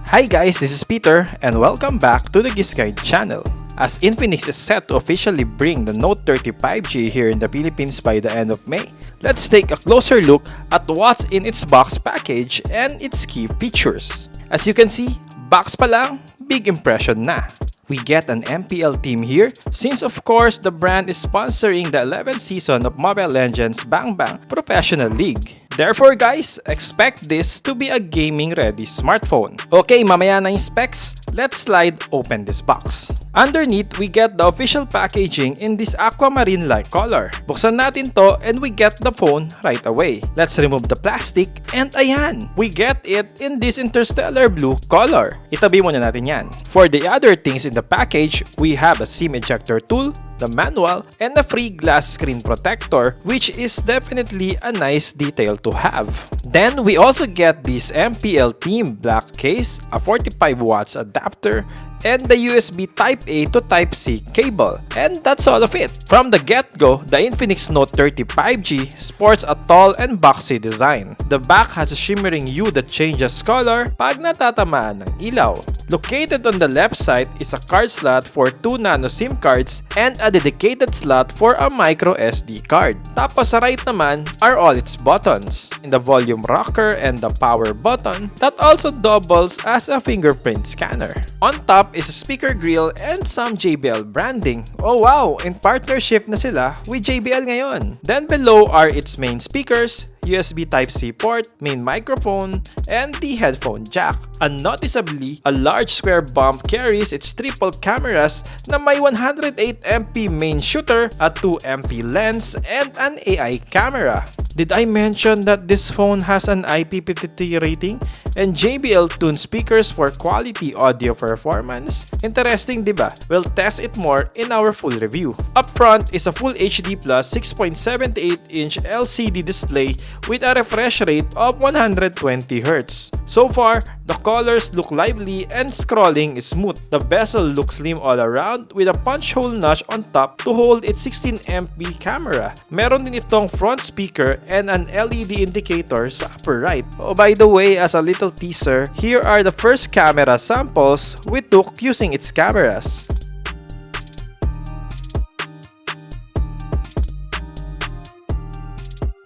Hi guys, this is Peter and welcome back to the GIZGUIDE channel. As Infinix is set to officially bring the Note 30 5G here in the Philippines by the end of May, let's take a closer look at what's in its box package and its key features. As you can see, box pa lang, big impression na. We get an MPL theme here since of course the brand is sponsoring the 11th season of Mobile Legends Bang Bang Professional League. Therefore guys, expect this to be a gaming ready smartphone. Okay, mamaya na yung specs, let's slide open this box. Underneath, we get the official packaging in this aquamarine-like color. Buksan natin to and we get the phone right away. Let's remove the plastic and ayan, we get it in this interstellar blue color. Itabi muna natin yan. For the other things in the package, we have a SIM ejector tool, the manual, and a free glass screen protector, which is definitely a nice detail to have. Then we also get this MPL-themed black case, a 45 watts adapter, and the USB Type-A to Type-C cable. And that's all of it. From the get-go, the Infinix Note 30 5G sports a tall and boxy design. The back has a shimmering hue that changes color pag natatamaan ng ilaw. Located on the left side is a card slot for 2 nano SIM cards and a dedicated slot for a micro SD card. Tapos sa right naman are all its buttons. In the volume rocker and the power button that also doubles as a fingerprint scanner. On top is a speaker grill and some JBL branding. Oh wow, in partnership na sila with JBL ngayon. Then below are its main speakers, USB Type-C port, main microphone, and the headphone jack. Unnoticeably, a large square bump carries its triple cameras na may 108MP main shooter, a 2MP lens, and an AI camera. Did I mention that this phone has an IP53 rating and JBL tuned speakers for quality audio performance? Interesting, diba? We'll test it more in our full review. Up front is a Full HD Plus 6.78-inch LCD display with a refresh rate of 120Hz. So far, the colors look lively and scrolling is smooth. The bezel looks slim all around with a punch hole notch on top to hold its 16MP camera. Meron din itong front speaker and an LED indicator sa upper right. Oh, by the way, as a little teaser, here are the first camera samples we took using its cameras.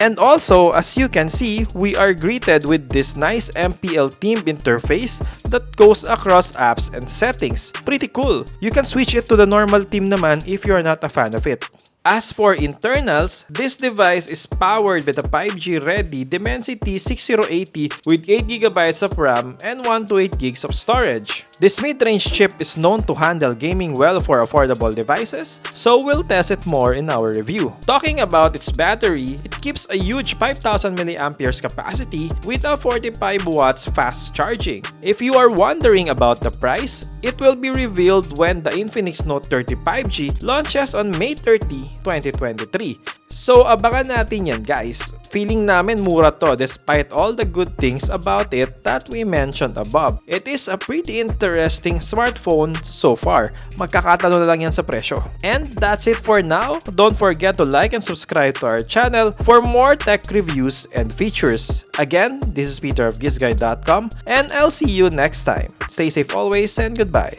And also, as you can see, we are greeted with this nice MPL-themed interface that goes across apps and settings. Pretty cool. You can switch it to the normal theme naman if you're not a fan of it. As for internals, this device is powered with a 5G-ready Dimensity 6080 with 8GB of RAM and 128GB of storage. This mid-range chip is known to handle gaming well for affordable devices, so we'll test it more in our review. Talking about its battery, it keeps a huge 5000 mAh capacity with a 45 watts fast charging. If you are wondering about the price, it will be revealed when the Infinix Note 30 5G launches on May 30, 2023. So abangan natin yan guys. Feeling namin mura to despite all the good things about it that we mentioned above. It is a pretty interesting smartphone so far. Magkakatalo na lang yan sa presyo. And that's it for now. Don't forget to like and subscribe to our channel for more tech reviews and features. Again, this is Peter of GIZGUIDE.com and I'll see you next time. Stay safe always and goodbye.